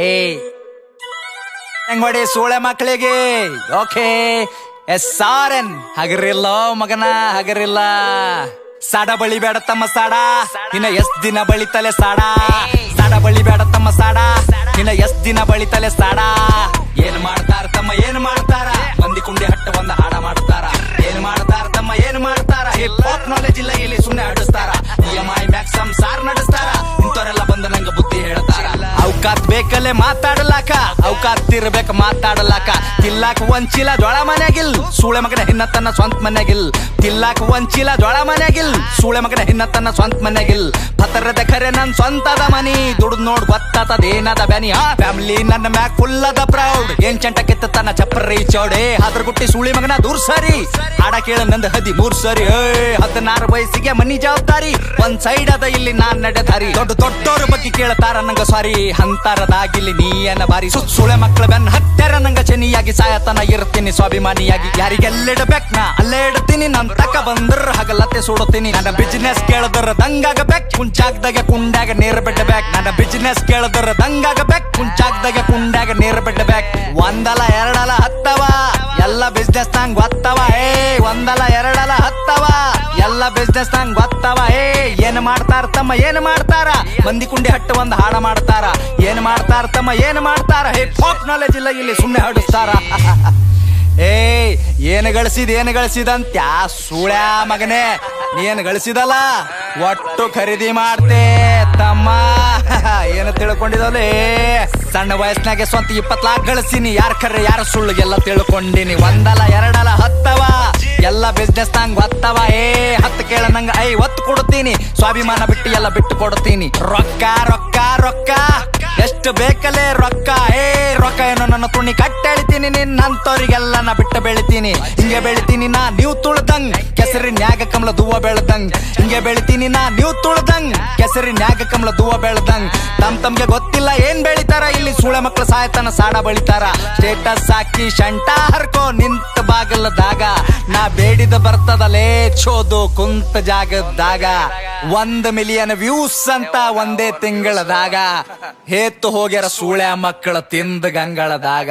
ಏಯ್ ಹೆಂಗ್ ಮಾಡಿ ಸೂಳೆ ಮಕ್ಕಳಿಗೆ ಓಕೆ SRN ಹಗರಿಲ್ಲ ಮಗನ ಹಗರಿಲ್ಲ. ಸಾಡ ಬಳಿ ಬೇಡ ತಮ್ಮ ಸಾಡ ಇನ್ನ ಎಷ್ಟ್ ದಿನ ಬಳಿತಲೆ ಸಾಡ. ಸಾಡ ಬಳಿ ಬೇಡ ತಮ್ಮ ಸಾಡ ಇನ್ನ ಎಷ್ಟ್ ದಿನ ಬಳಿತಲೆ ಸಾಡ. ಏನ್ ಮಾಡ್ತಾರ ತಮ್ಮ ಏನ್ ಮಾಡ್ತಾರ, ಮಂದಿ ಕುಂಡಿ ಹಟ್ಟ ಒಂದ ಹಾಡ ಮಾಡ್ತಾರ. ಏನ್ ಮಾಡ್ತಾರ ತಮ್ಮ ಏನ್ ಮಾಡ್ತಾರ, ಹಿಪ್ ಹಾಪ್ ನಾಲೆಜ್ ಇಲ್ಲ ಇಲ್ಲಿ ಸುಮ್ನೆ ಆಡಿಸ್ತಾರ. EMI ಮ್ಯಾಕ್ಸ್ ಸಂಸಾರ್ ನಡೆಸ್ತಾರ, ಇಂಥವ್ರೆಲ್ಲ ಬಂದು ನಂಗ ಬುದ್ಧಿ ಹೇಳ್ತಾರ. ಅವಕಾತ್ ಬೇಕಲ್ಲೇ ಮಾತಾಡಲಾಕ, ಅವಕಾತ್ ಇರ್ಬೇಕ ಮಾತಾಡಲಾಕ. ತಿಲ್ಲಾಕ ಒಂಚಿಲ ಜೋಳ ಮನ್ಯಾಗಿಲ್, ಸೂಳೆ ಮಗನ ಹಿನ್ನ ತನ್ನ ಸ್ವಂತ ಮನ್ಯಾಗಿಲ್. ತಿಲ್ಲಾಕ ಒಂಚಿಲ ಜೋಳ ಮನ್ಯಾಗಿಲ್, ಸೂಳೆ ಮಗನ ಹಿನ್ನ ತನ್ನ ಸ್ವಂತ ಮನ್ಯಾಗಿಲ್. ಪತರದ ಖರೆ ನನ್ ಸ್ವಂತದ ಮನಿ, ದುಡ್ದು ನೋಡ್ ಗೊತ್ತಾತದೇನದ ಬ್ಯಾನಿ. ಆ ಫ್ಯಾಮಿಲಿ ನನ್ನ ಮ್ಯಾಕ್ ಫುಲ್ ಅದ ಪ್ರೌಡ್. ಏನ್ ಚಂಟ ಕಿತ್ತ ತನ್ನ ಚಪ್ಪರಿ ಚೌಡೆ, ಅದ್ರ ಗುಟ್ಟಿ ಸೂಳಿ ಮಗನ ದೂರ್ ಸರಿ. ಹಾಡ ಕೇಳ ನಂದ 13 ಸರಿ. 16 ವಯಸ್ಸಿಗೆ ಮನಿ ಜವಾಬ್ದಾರಿ, ಒಂದ್ ಸೈಡ್ ಅದ ಇಲ್ಲಿ ನಾನ್ ನಡೆದಾರಿ. ದೊಡ್ಡೋರ ಬಗ್ಗೆ ಕೇಳ್ತಾರ ನಂಗ ಸಾರಿ, ಅಂತರದಾಗಿಲ್ಲಿ ನೀಯನ ಬಾರಿ. ಸುಳೆ ಮಕ್ಕಳ ಬೆನ್ ಹತ್ತರ ನಂಗ ಚೆನ್ನಿಯಾಗಿ, ಸಾಯತನ ಇರ್ತೀನಿ ಸ್ವಾಭಿಮಾನಿಯಾಗಿ. ಯಾರಿಗೆಲ್ಲಿಡ್ಬೇಕ್ ನಾ ಅಲ್ಲೇ ಇಡ್ತೀನಿ, ನನ್ ತಕ ಬಂದ್ರ ಹಗಲತ್ತೆ ಸುಡುತ್ತೀನಿ. ನನ್ನ ಬಿಸಿನೆಸ್ ಕೇಳದ್ರ ದಂಗಾಗಬೇಕ್, ಕುಂಚಾಗ್ದಾಗ ಕುಂಡಾಗ ನೇರ ಬಿಡ್ಬೇಕ್. ನನ್ನ ಬಿಸಿನೆಸ್ ಕೇಳದ್ರ ದಂಗಾಗಬೇಕ್, ಕುಂಚಾಗ್ದಾಗ ಕುಂಡಾಗ ನೇರ ಬಿಡ್ಬೇಕ್. ಒಂದಲ ಎರಡಲ ಹತ್ತವ ಎಲ್ಲ ಬಿಸ್ನೆಸ್ ನಂಗ್ ಗೊತ್ತವ. ಒಂದಲ ಎರಡಲ ಹತ್ತವ ಎಲ್ಲ ಬಿಸ್ನೆಸ್ ನಂಗ್ ಗೊತ್ತವ. ಏನ್ ಮಾಡ್ತಾರ ತಮ್ಮ ಏನ್ ಮಾಡ್ತಾರ, ಮಂದಿ ಕುಂಡಿ ಹಟ್ಟು ಒಂದ್ ಹಾಡ ಮಾಡ್ತಾರ. ಏನ್ ಮಾಡ್ತಾರ ತಮ್ಮ ಏನ್ ಮಾಡ್ತಾರ, ಹಿಪ್ ಹಾಪ್ ನಾಲೆಜ್ ಇಲ್ಲ ಇಲ್ಲಿ ಸುಮ್ನೆ ಹಾಡಿಸ್ತಾರ. ಏನ್ ಗಳಿಸಿದಂತ ಸೂಳ್ಯಾ ಮಗನೇ, ನೀನ್ ಗಳಿಸಿದಲ್ಲ ಒಟ್ಟು ಖರೀದಿ ಮಾಡ್ತೆ ತಮ್ಮ. ಏನ ತಿಳ್ಕೊಂಡಿದಲೇ, ಸಣ್ಣ ವಯಸ್ಸಿನಾಗೆ ಸ್ವಂತ 20 ಲಾಖ ಗಳಿಸಿನಿ. ಯಾರ ಖರೆ ಯಾರ ಸುಳ್ಳು ಎಲ್ಲ ತಿಳ್ಕೊಂಡಿನಿ. ಒಂದಲ ಎರಡಲ ಹತ್ತವ ಎಲ್ಲ ಬಿಸ್ನೆಸ್ ನಂಗ್ ಗೊತ್ತವ. 10 ಕೇಳ ನಂಗ 50 ಕೊಡ್ತೀನಿ, ಸ್ವಾಭಿಮಾನ ಬಿಟ್ಟು ಎಲ್ಲ ಬಿಟ್ಟು ಕೊಡ್ತೀನಿ. ರೊಕ್ಕ ರೊಕ್ಕ ರೊಕ್ಕ ಎಷ್ಟು ಬೇಕಲೇ ರೊಕ್ಕ. ರೊಕ್ಕ ಏನೋ ನನ್ನ ತುಣಿ ಕಟ್ಟೆಳಿತೀನಿ, ನಿನ್ನಂತವ್ರಿಗೆಲ್ಲ ನಾ ಬಿಟ್ಟು ಬೆಳಿತೀನಿ. ಹಿಂಗೆ ಬೆಳಿತೀನಿ ನಾ ನೀವು ತುಳ್ದಂಗ್, ಕೆಸರಿನ್ಯಾಗ ಕಮಲ ದೂವ ಬೆಳ್ದಂಗ್. ಹಿಂಗೆ ಬೆಳಿತೀನಿ ನಾ ನೀವು ತುಳ್ದಂಗ್, ಕೆಸರಿನ್ಯಾಗ ಕಮಲ ದೂವ ಬೆಳ್ದಂಗ್. ತಮ್ಗೆ ಗೊತ್ತಿಲ್ಲ ಏನ್ ಬೆಳಿತಾರ ಇಲ್ಲಿ, ಸೂಳೆ ಮಕ್ಳು ಸಾಯ್ತನ ಸಾಡ ಬಳಿತಾರ. ಸ್ಟೇಟಸ್ ಹಾಕಿ ಶಂಟ ಹರ್ಕೋ ನಿಂತ ಬಾಗಲದಾಗ, ನಾ ಬೇಡಿದ ಬರ್ತದಲೇ ಚೋದು ಕುಂತ ಜಾಗದಾಗ. 1 ಮಿಲಿಯನ್ ವ್ಯೂಸ್ ಅಂತ ಒಂದೇ ತಿಂಗಳದಾಗ, ಹೇತ್ತು ಹೋಗ್ಯಾರ ಸೂಳೆ ಮಕ್ಕಳ ತಿಂದ ಗಂಗಳದಾಗ.